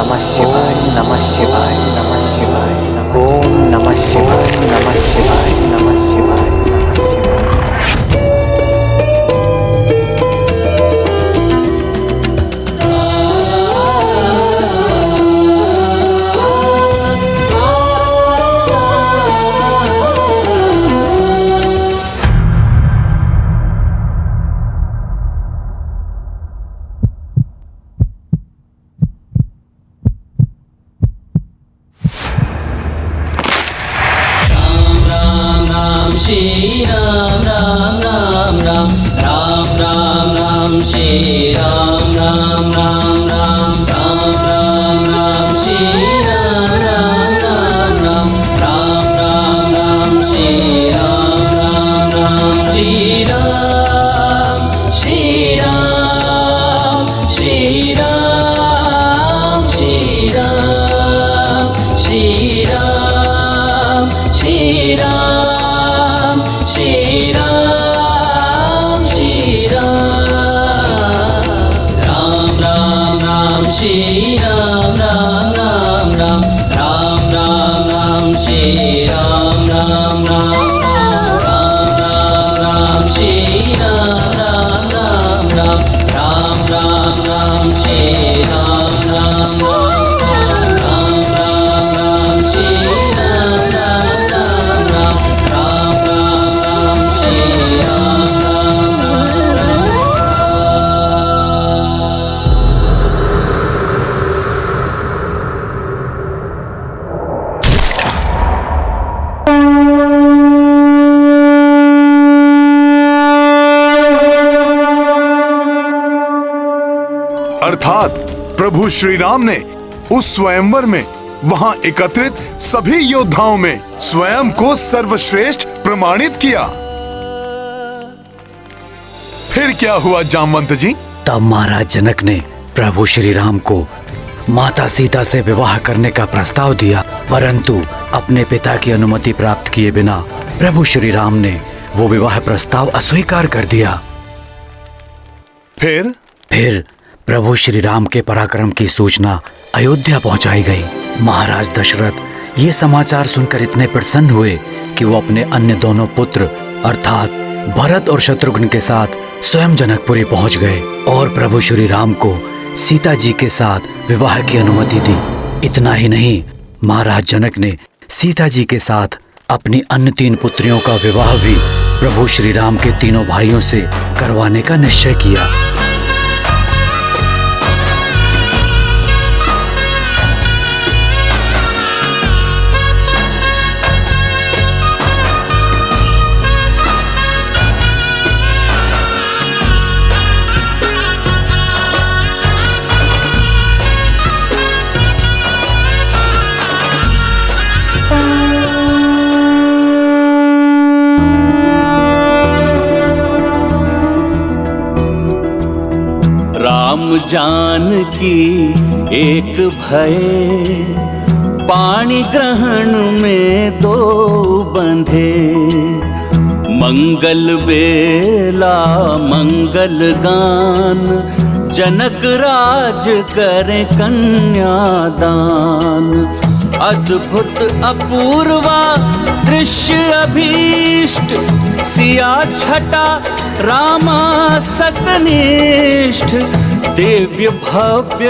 नमः शिवाय नमः शिवाय नमः शिवाय ओम नमः शिवाय नमः शिवाय नमः शिवाय नमः शिवाय। श्री राम राम राम राम राम राम राम श्री राम राम राम राम राम राम राम श्री राम राम राम राम राम राम राम श्री राम राम राम श्री राम श्री राम श्री राम श्री राम श्री राम श्री राम श्री राम श्री राम राम राम राम श्री राम राम राम राम राम राम राम श्री राम राम राम राम राम राम श्री राम राम राम राम राम राम राम श्री राम राम राम राम राम राम श्री राम राम राम राम राम राम श्री राम राम राम। अर्थात प्रभु श्री राम ने उस स्वयंवर में वहां एकत्रित सभी योद्धाओं में स्वयं को सर्वश्रेष्ठ प्रमाणित किया। फिर क्या हुआ जामवंत जी? तब महाराज जनक ने प्रभु श्री राम को माता सीता से विवाह करने का प्रस्ताव दिया, परंतु अपने पिता की अनुमति प्राप्त किए बिना प्रभु श्री राम ने वो विवाह प्रस्ताव अस्वीकार कर दिया। फिर प्रभु श्री राम के पराक्रम की सूचना अयोध्या पहुंचाई गई। महाराज दशरथ ये समाचार सुनकर इतने प्रसन्न हुए कि वो अपने अन्य दोनों पुत्र अर्थात भरत और शत्रुघ्न के साथ स्वयं जनकपुरी पहुंच गए और प्रभु श्री राम को सीता जी के साथ विवाह की अनुमति दी। इतना ही नहीं, महाराज जनक ने सीता जी के साथ अपनी अन्य 3 पुत्रियों का विवाह भी प्रभु श्री राम के तीनों भाइयों से करवाने का निश्चय किया। राम जानकी एक भय, पाणि ग्रहण में 2 बंधे। मंगल बेला मंगल गान, जनक राज करे कन्यादान। अद्भुत अपूर्वा दृश्य अभीष्ट, सिया छटा रामा सतनिष्ठ। दिव्य भव्य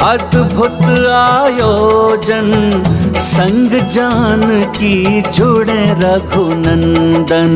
अद्भुत आयोजन, संग जानकी जुड़े रघुनंदन।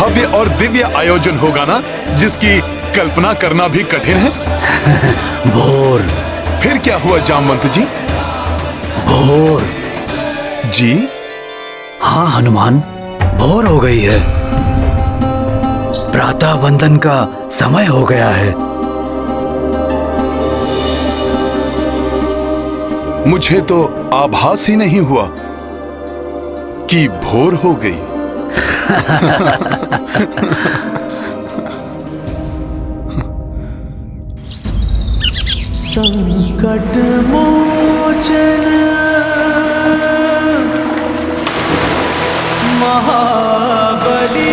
भव्य और दिव्य आयोजन होगा ना, जिसकी कल्पना करना भी कठिन है। भोर। फिर क्या हुआ जामवंत जी? भोर। जी? हाँ हनुमान, भोर हो गई है। प्रातः वंदन का समय हो गया है। मुझे तो आभास ही नहीं हुआ कि भोर हो गई। संकट मोचन महाबली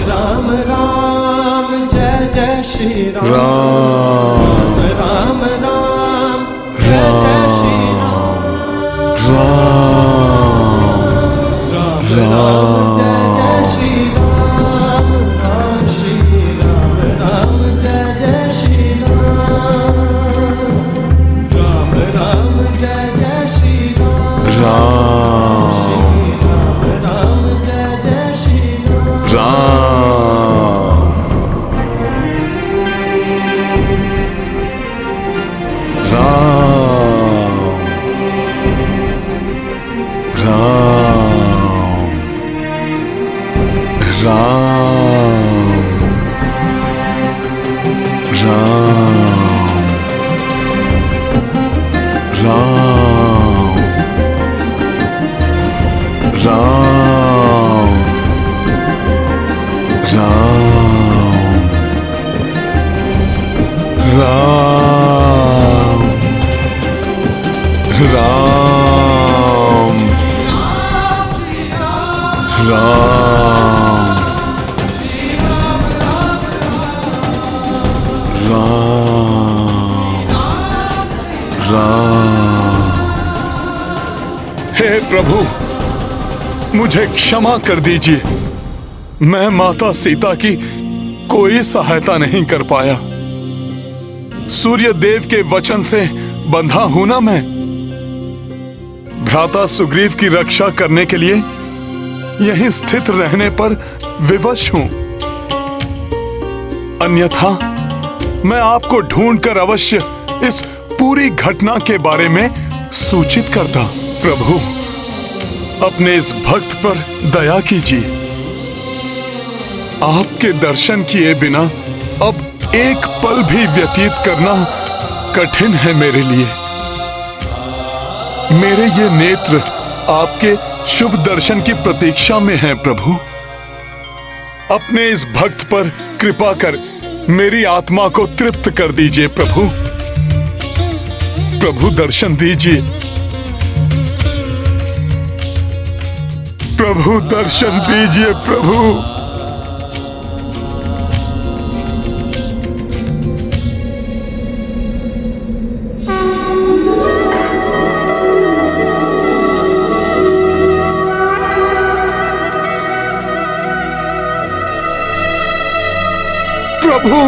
राम राम जय जय श्री राम। राम राम जय जय श्री राम। राम राम जय जय श्री राम। राम श्री राम राम जय जय श्री राम। राम राम जय जय श्री राम। हे प्रभु, मुझे क्षमा कर दीजिए। मैं माता सीता की कोई सहायता नहीं कर पाया। सूर्य देव के वचन से बंधा हूं ना मैं। भ्राता सुग्रीव की रक्षा करने के लिए यहीं स्थित रहने पर विवश हूं। अन्यथा मैं आपको ढूंढकर अवश्य इस पूरी घटना के बारे में सूचित करता। प्रभु, अपने इस भक्त पर दया कीजिए। आपके दर्शन किए बिना अब एक पल भी व्यतीत करना कठिन है मेरे लिए। मेरे ये नेत्र आपके शुभ दर्शन की प्रतीक्षा में हैं प्रभु। अपने इस भक्त पर कृपा कर मेरी आत्मा को तृप्त कर दीजिए प्रभु। प्रभु दर्शन दीजिए। प्रभु दर्शन दीजिए प्रभु। प्रभु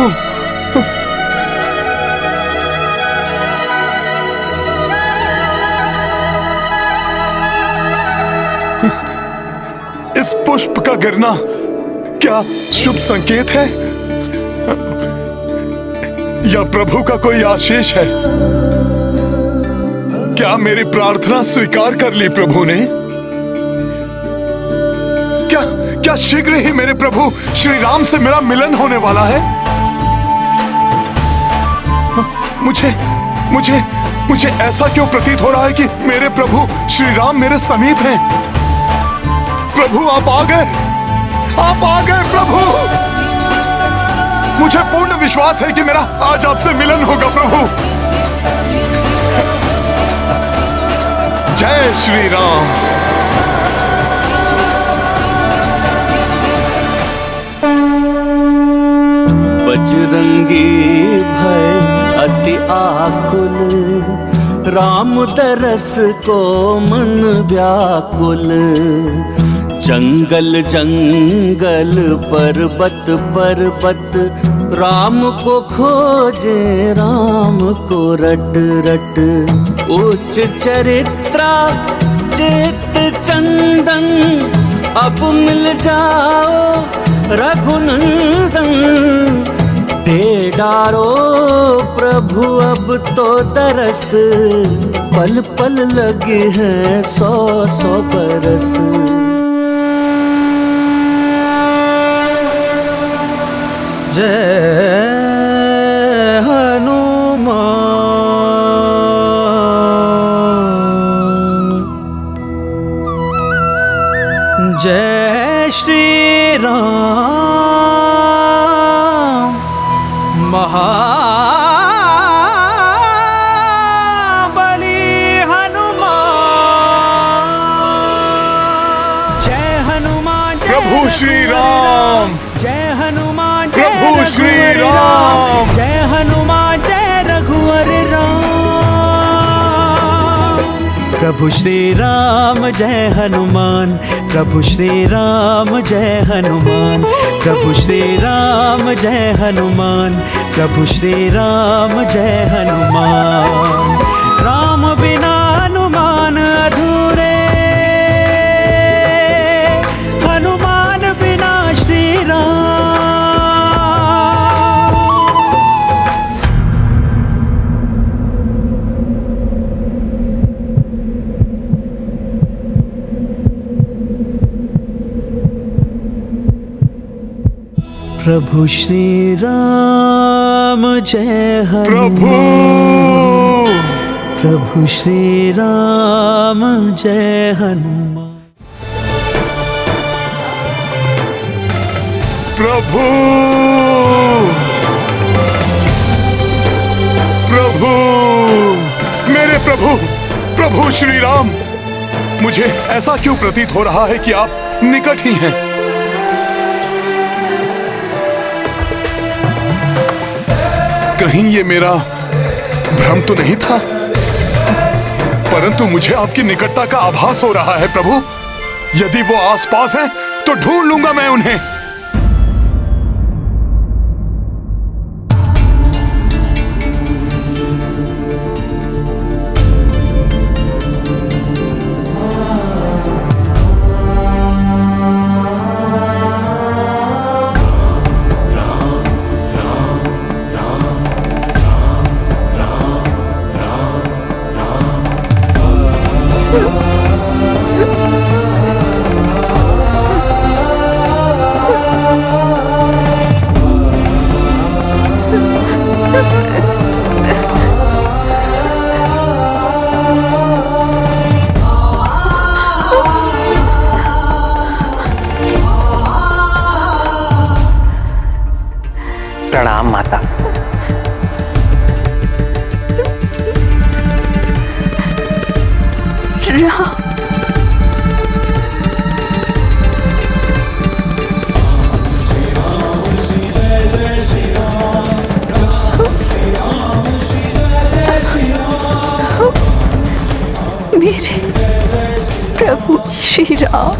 इस पुष्प का गिरना क्या शुभ संकेत है या प्रभु का कोई आशीष है? क्या मेरी प्रार्थना स्वीकार कर ली प्रभु ने? क्या शीघ्र ही मेरे प्रभु श्री राम से मेरा मिलन होने वाला है? मुझे ऐसा क्यों प्रतीत हो रहा है कि मेरे प्रभु श्री राम मेरे समीप हैं? प्रभु आप आ गए प्रभु। मुझे पूर्ण विश्वास है कि मेरा आज आपसे मिलन होगा प्रभु। जय श्री राम। बजरंगी भय अति आकुल, राम तरस को मन व्याकुल। जंगल जंगल पर्वत पर्वत, राम को खोजे राम को रट रट। उच्च चरित्रा चित चंदन, अब मिल जाओ रघुनंदन। दे डारो प्रभु अब तो दरस, पल पल लगे हैं 100 बरस। जय हनुमान, जय श्री राम। महाबली हनुमान, जय हनुमान। प्रभु श्री राम, जय हनुमान। प्रभु श्री राम, जय हनुमान जय रघुवर राम। प्रभु श्री राम जय हनुमान, प्रभु श्री राम जय हनुमान। प्रभु श्री राम जय हनुमान, प्रभु श्री राम जय हनुमान। राम बिना हनुमान अधूरे, हनुमान बिना श्री राम। प्रभु श्री राम जय प्रभु हनुमान। प्रभु श्री राम जय हनुमान। प्रभु प्रभु मेरे प्रभु, प्रभु श्री राम। मुझे ऐसा क्यों प्रतीत हो रहा है कि आप निकट ही हैं? कहीं ये मेरा भ्रम तो नहीं था? परंतु मुझे आपकी निकटता का आभास हो रहा है प्रभु। यदि वो आसपास हैं, तो ढूंढ लूंगा मैं उन्हें। प्रणाम माता। मेरे प्रभु श्री राम,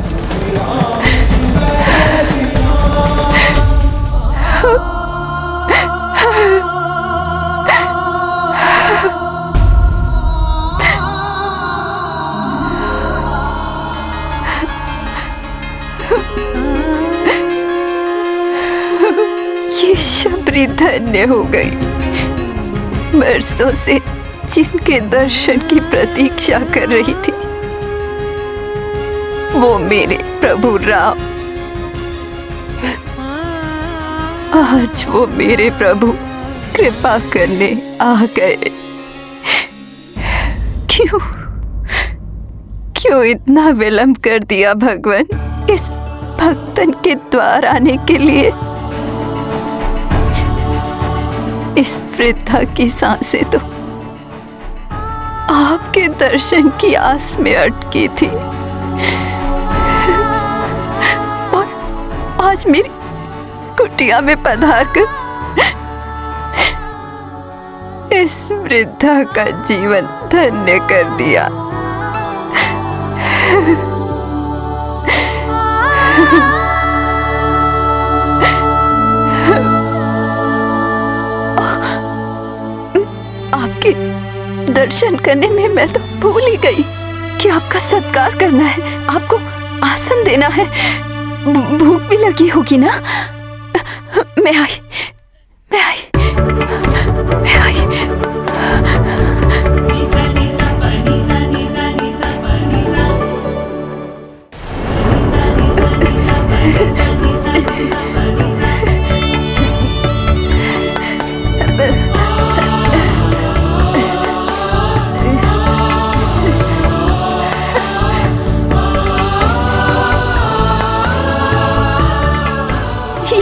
धन्य हो गई। बरसों से जिनके दर्शन की प्रतीक्षा कर रही थी, वो मेरे प्रभु राम। आज वो मेरे प्रभु कृपा करने आ गए। क्यों इतना विलंब कर दिया भगवान इस भक्तन के द्वार आने के लिए? इस वृद्धा की सांसें तो आपके दर्शन की आस में अटकी थी, और आज मेरी कुटिया में पधार कर इस वृद्धा का जीवन धन्य कर दिया। आपके दर्शन करने में मैं तो भूल ही गई कि आपका सत्कार करना है, आपको आसन देना है। भूख भी लगी होगी ना? मैं आई।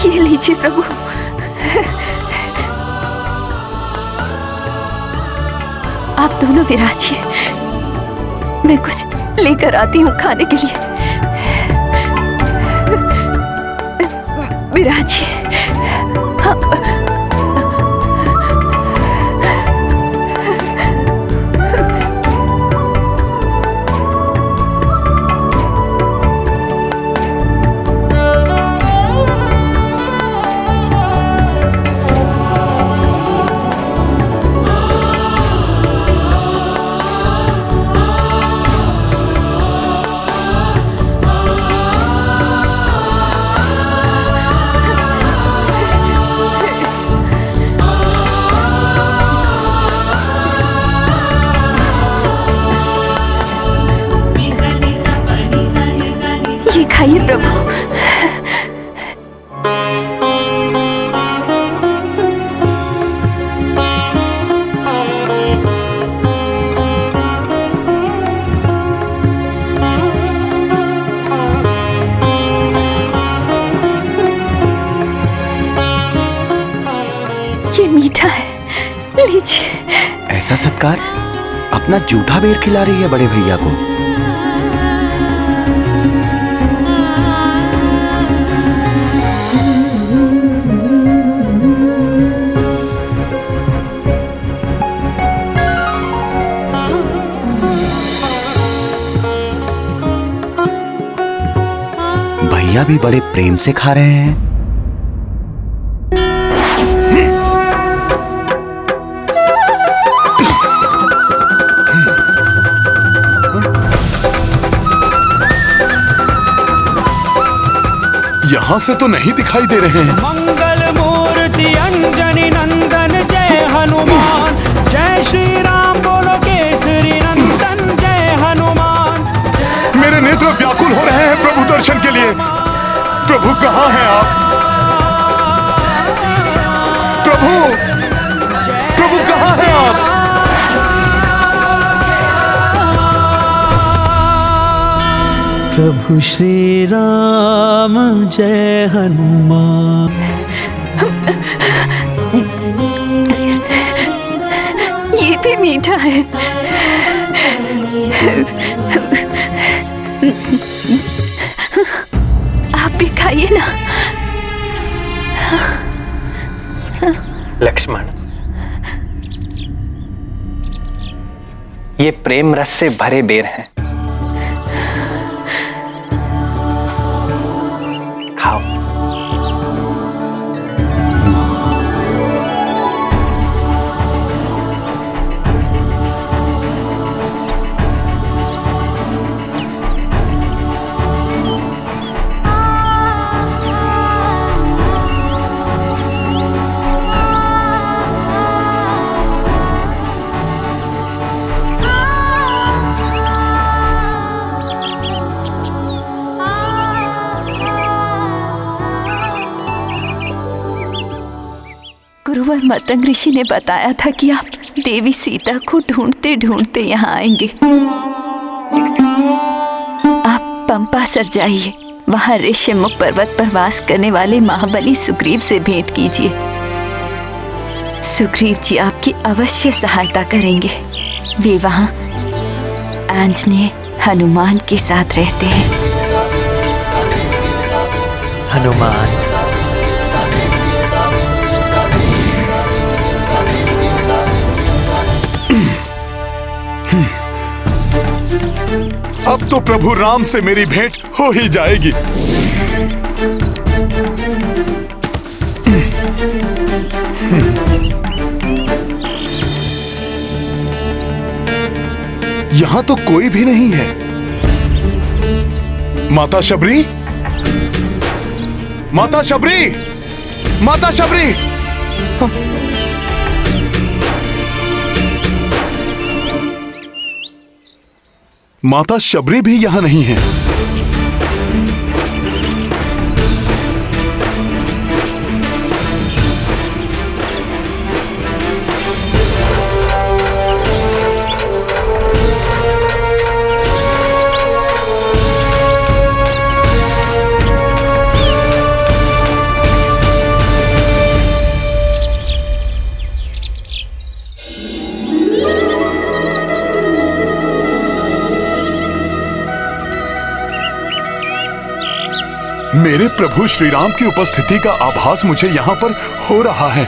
ये लीजिए प्रभु। आप दोनों विराजिए, मैं कुछ लेकर आती हूँ खाने के लिए। विराजिए। खाइए प्रभु। ये मीठा है, लीजिए। ऐसा सत्कार? अपना जूठा बेर खिला रही है बड़े भैया को। भैया भी बड़े प्रेम से खा रहे हैं। यहाँ से तो नहीं दिखाई दे रहे हैं। मंगल मूर्ति अंजनी नंदन जय हनुमान, जय श्री राम बोलो केसरी नंदन जय हनुमान। मेरे नेत्र व्याकुल हो रहे हैं प्रभु दर्शन के लिए। प्रभु कहाँ हैं आप? प्रभु कहाँ हैं आप? प्रभु श्री राम जय हनुमान। ये भी मीठा है। आप भी खाइए ना। लक्ष्मण, ये प्रेम रस से भरे बेर हैं। खाओ। कुंवर मतंग ऋषि ने बताया था कि आप देवी सीता को ढूंढते ढूंढते यहाँ आएंगे। आप पंपासर जाइए, वहाँ ऋष्यमुख पर्वत पर वास करने वाले महाबली सुग्रीव से भेंट कीजिए। सुग्रीव जी आपकी अवश्य सहायता करेंगे। वे वहाँ आंजनेय हनुमान के साथ रहते हैं। हनुमान, अब तो प्रभु राम से मेरी भेंट हो ही जाएगी। यहां तो कोई भी नहीं है। माता शबरी, माता शबरी, माता शबरी। माता शबरी भी यहां नहीं है। मेरे प्रभु श्री राम की उपस्थिति का आभास मुझे यहां पर हो रहा है।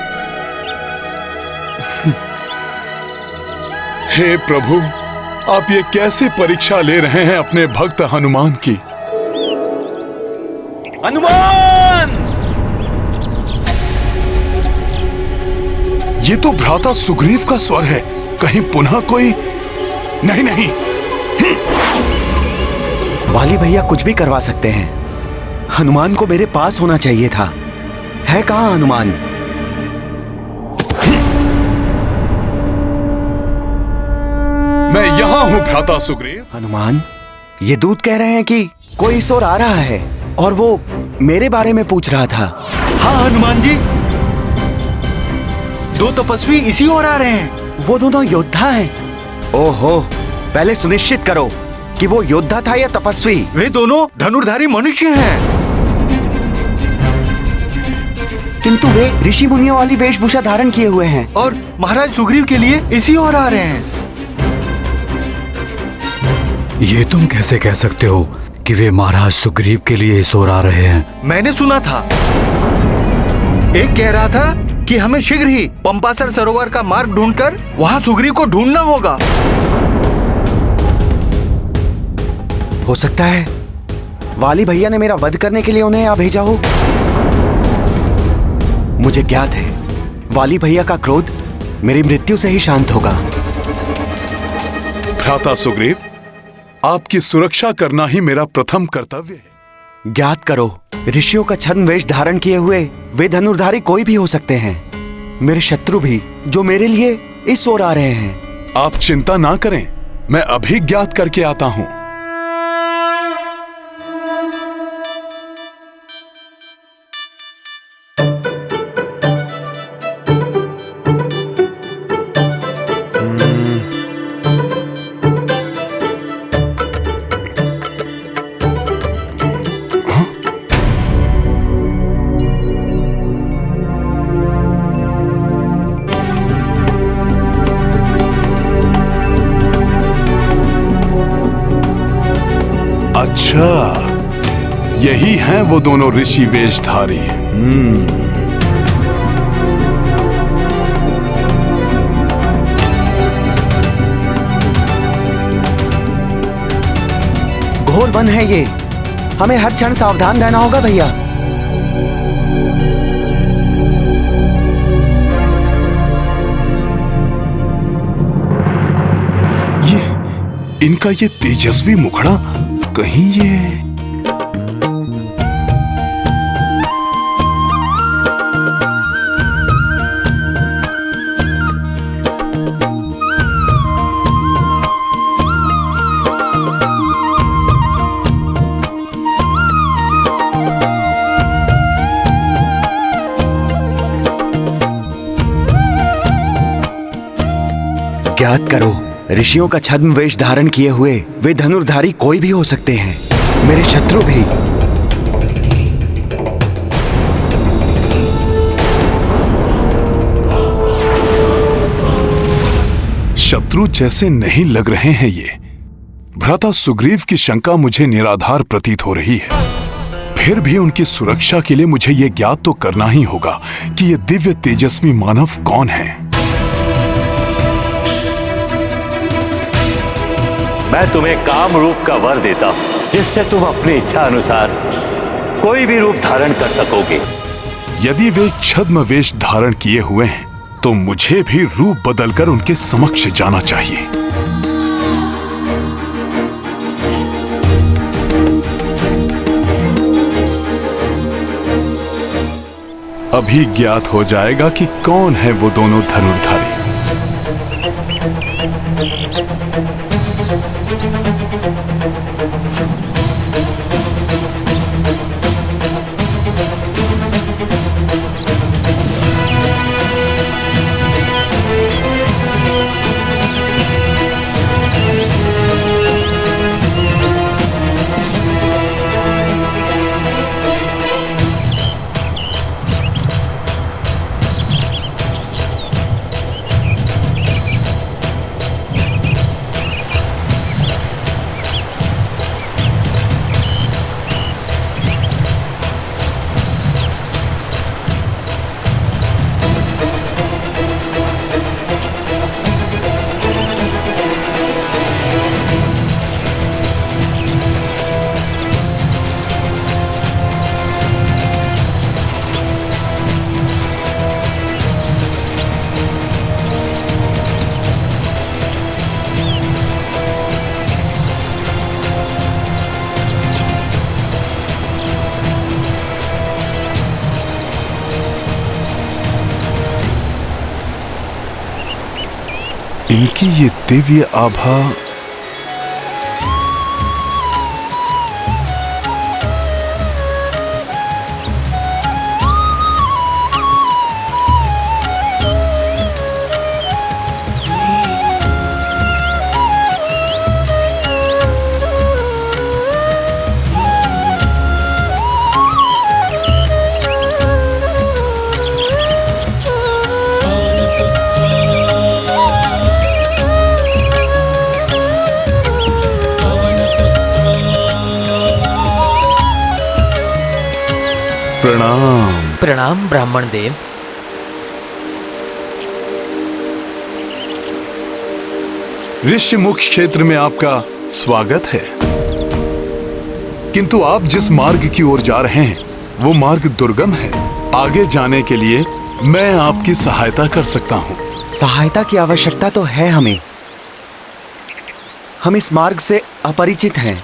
हे प्रभु, आप ये कैसे परीक्षा ले रहे हैं अपने भक्त हनुमान की? हनुमान! ये तो भ्राता सुग्रीव का स्वर है। कहीं पुनः कोई? नहीं नहीं, वाली भैया कुछ भी करवा सकते हैं। हनुमान को मेरे पास होना चाहिए था। है कहाँ हनुमान? मैं यहाँ हूँ भ्राता सुग्रीव। हनुमान, ये दूत कह रहे हैं कि कोई इस ओर आ रहा है और वो मेरे बारे में पूछ रहा था। हाँ हनुमान जी, दो तपस्वी इसी ओर आ रहे हैं। वो दोनों योद्धा हैं। ओहो, पहले सुनिश्चित करो कि वो योद्धा था या तपस्वी। वे दोनों धनुर्धारी मनुष्य हैं। किंतु वे ऋषि मुनियों वाली वेशभूषा धारण किए हुए हैं और महाराज सुग्रीव के लिए इसी ओर आ रहे हैं। ये तुम कैसे कह सकते हो कि वे महाराज सुग्रीव के लिए इस ओर आ रहे हैं? मैंने सुना था, एक कह रहा था कि हमें शीघ्र ही पंपासर सरोवर का मार्ग ढूंढकर वहाँ सुग्रीव को ढूंढना होगा। हो सकता है वाली भैया ने मेरा वध करने के लिए उन्हें यहाँ भेजा हो। मुझे ज्ञात है वाली भैया का क्रोध मेरी मृत्यु से ही शांत होगा। भ्राता सुग्रीव, आपकी सुरक्षा करना ही मेरा प्रथम कर्तव्य है। ज्ञात करो, ऋषियों का छद्म वेश धारण किए हुए वे धनुर्धारी कोई भी हो सकते हैं। मेरे शत्रु भी, जो मेरे लिए इस ओर आ रहे हैं। आप चिंता ना करें, मैं अभी ज्ञात करके आता हूँ। अच्छा, यही हैं वो दोनों ऋषि वेशधारी। घोर वन है ये, हमें हर क्षण सावधान रहना होगा भैया। इनका ये तेजस्वी मुखड़ा, कहीं ये ज्ञात करो, ऋषियों का छद्म वेश धारण किए हुए वे धनुर्धारी कोई भी हो सकते हैं, मेरे शत्रु भी। शत्रु जैसे नहीं लग रहे हैं ये। भ्राता सुग्रीव की शंका मुझे निराधार प्रतीत हो रही है। फिर भी उनकी सुरक्षा के लिए मुझे ये ज्ञात तो करना ही होगा कि ये दिव्य तेजस्वी मानव कौन है। मैं तुम्हें काम रूप का वर देता हूं, जिससे तुम अपनी इच्छा अनुसार कोई भी रूप धारण कर सकोगे। यदि वे छद्म वेश धारण किए हुए हैं तो मुझे भी रूप बदलकर उनके समक्ष जाना चाहिए। अभी ज्ञात हो जाएगा कि कौन है वो दोनों धनुर्धारी। इनकी ये दिव्य आभा प्रणाम। प्रणाम ब्राह्मण देव। ऋषिमुख क्षेत्र में आपका स्वागत है। किंतु आप जिस मार्ग की ओर जा रहे हैं वो मार्ग दुर्गम है। आगे जाने के लिए मैं आपकी सहायता कर सकता हूँ। सहायता की आवश्यकता तो है हमें। हम इस मार्ग से अपरिचित हैं।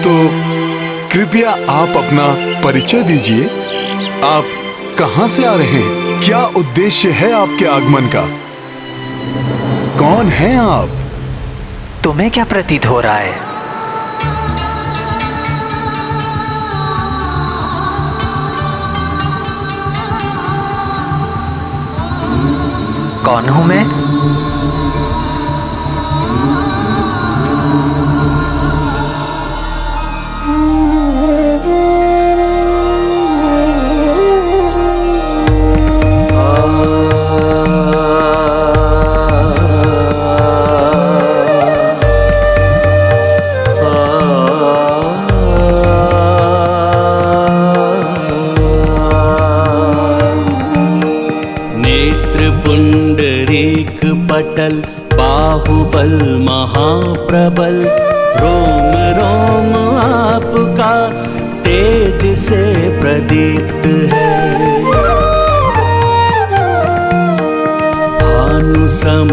तो कृपया आप अपना परिचय दीजिए। आप कहां से आ रहे हैं? क्या उद्देश्य है आपके आगमन का? कौन हैं आप? तुम्हें क्या प्रतीत हो रहा है? कौन हूं मैं? पटल बाहुबल महाप्रबल, रोम रोम आपका तेज से प्रदीप्त है। भानु सम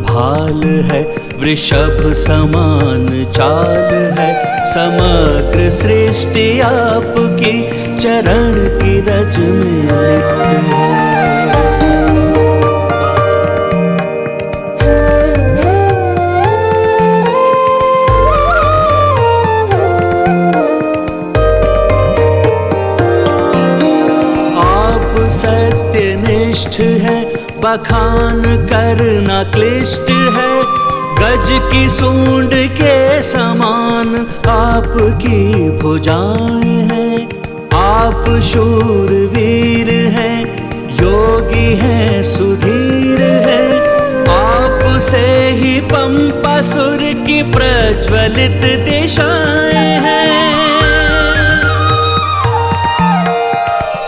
भाल है, वृषभ समान चाल है, समग्र सृष्टि आपकी चरण की रज में लिप्त है। सत्यनिष्ठ है, बखान करना क्लिष्ट है। गज की सूंड के समान आपकी भुजाएं हैं। आप शूरवीर हैं, योगी हैं, सुधीर हैं। आपसे ही पंपासुर की प्रज्वलित दिशाएं हैं।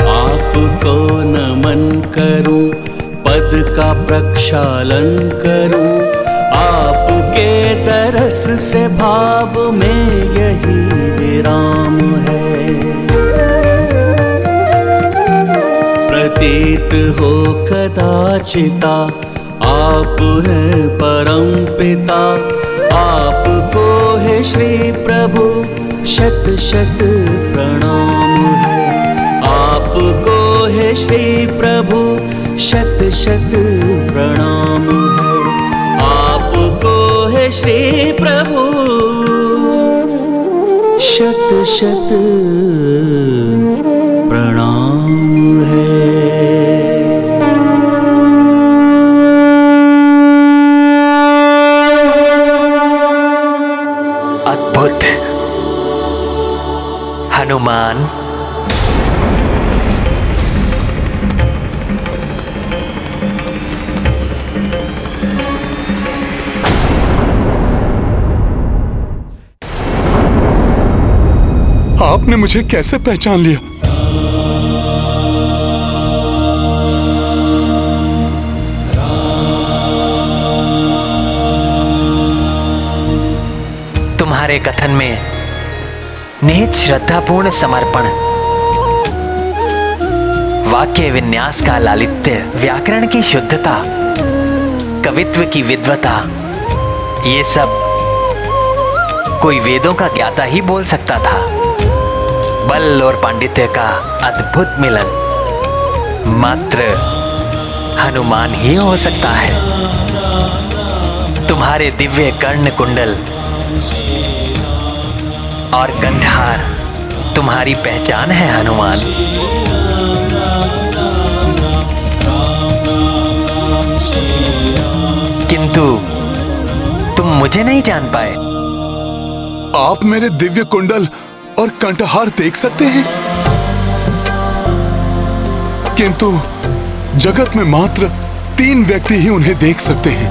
आपको नमन करूं, पद का प्रक्षालन करूं। आपके दरस से भाव में यही विराम है। प्रतीत हो कदाचिता आप हैं परम पिता। आपको है श्री प्रभु शत शत प्रणाम है। आपको है श्री प्रभु शत शत प्रणाम है। आपको है श्री प्रभु शत शत प्रणाम है। अद्भुत हनुमान। आपने मुझे कैसे पहचान लिया? तुम्हारे कथन में निहित श्रद्धापूर्ण समर्पण, वाक्य विन्यास का लालित्य, व्याकरण की शुद्धता, कवित्व की विद्वता, ये सब कोई वेदों का ज्ञाता ही बोल सकता था। बल और पांडित्य का अद्भुत मिलन मात्र हनुमान ही हो सकता है। तुम्हारे दिव्य कर्ण कुंडल और कंठार तुम्हारी पहचान है हनुमान। किंतु तुम मुझे नहीं जान पाए। आप मेरे दिव्य कुंडल और कंठहार देख सकते हैं, किंतु जगत में मात्र 3 व्यक्ति ही उन्हें देख सकते हैं।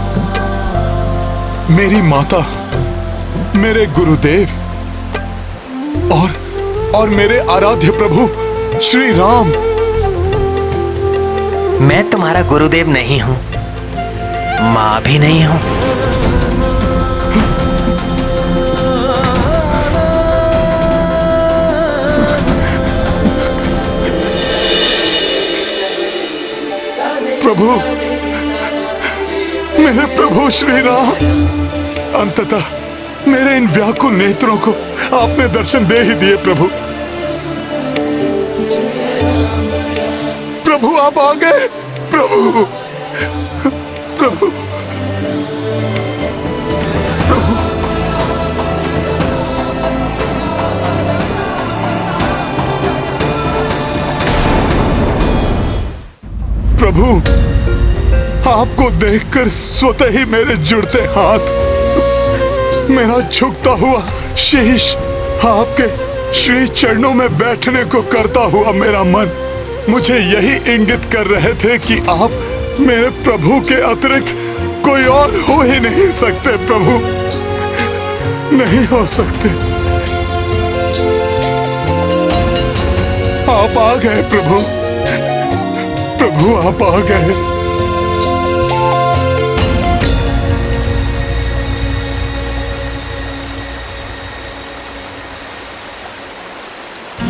मेरी माता, मेरे गुरुदेव और मेरे आराध्य प्रभु श्री राम। मैं तुम्हारा गुरुदेव नहीं हूं, मां भी नहीं हूं। प्रभु, मेरे प्रभु श्री राम, अंततः मेरे इन व्याकुल नेत्रों को आपने दर्शन दे ही दिए। प्रभु, प्रभु आप आ गए। प्रभु, प्रभु, प्रभु, प्रभु, आपको देखकर स्वतः ही मेरे जुड़ते हाथ, मेरा झुकता हुआ शीश, आपके श्री चरणों में बैठने को करता हुआ मेरा मन मुझे यही इंगित कर रहे थे कि आप मेरे प्रभु के अतिरिक्त कोई और हो ही नहीं सकते। प्रभु, नहीं हो सकते। आप आ गए प्रभु, प्रभु आप आ गए।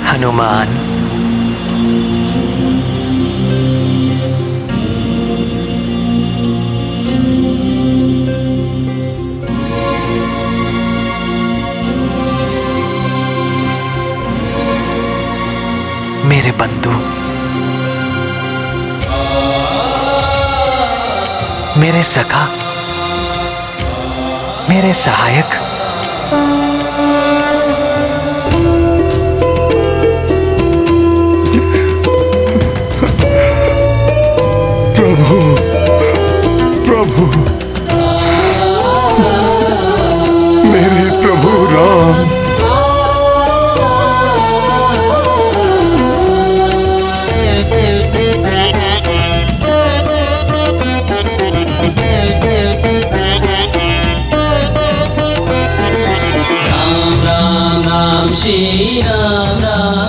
हनुमान, मेरे बंधु, मेरे सखा, मेरे सहायक,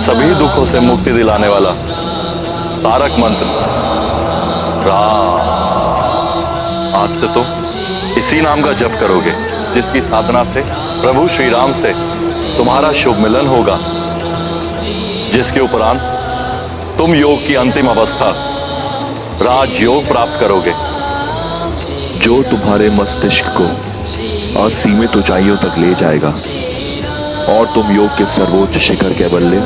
सभी दुखों से मुक्ति दिलाने वाला तारक मंत्र राम। आज से तुम इसी नाम का जप करोगे, जिसकी साधना से प्रभु श्री राम से तुम्हारा शुभ मिलन होगा, जिसके उपरांत तुम योग की अंतिम अवस्था राजयोग प्राप्त करोगे, जो तुम्हारे मस्तिष्क को असीमित ऊंचाइयों तक ले जाएगा और तुम योग के सर्वोच्च शिखर के बल्ले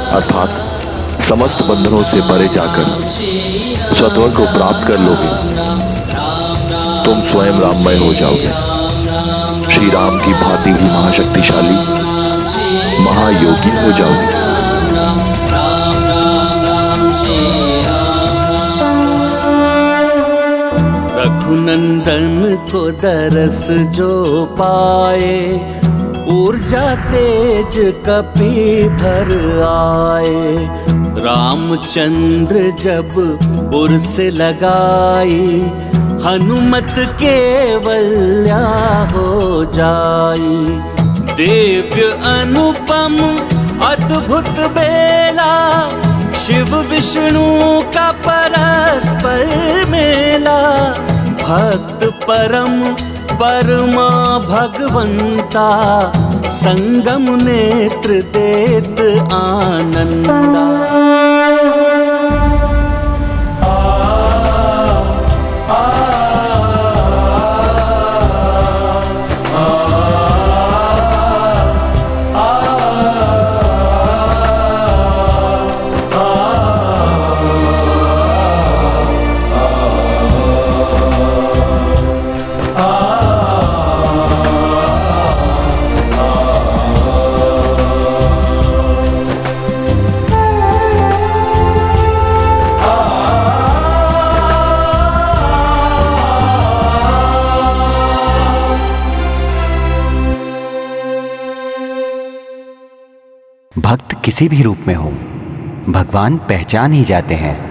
अर्थात समस्त बंधनों से परे जाकर सत्वर को प्राप्त कर लोगे। तुम स्वयं राममय हो जाओगे, श्री राम की भांति ही महाशक्तिशाली महायोगी हो जाओगे। रघुनंदन को दरस जो पाए, ऊर्जा तेज कपि भर आए। रामचंद्र जब उर्स लगाई, हनुमत केवल्या हो जाई। दिव्य अनुपम अद्भुत बेला, शिव विष्णु का परस्पर मेला। भक्त परम परमा भगवंता, संगम नेत्र देत आनंदा। भक्त किसी भी रूप में हो, भगवान पहचान ही जाते हैं।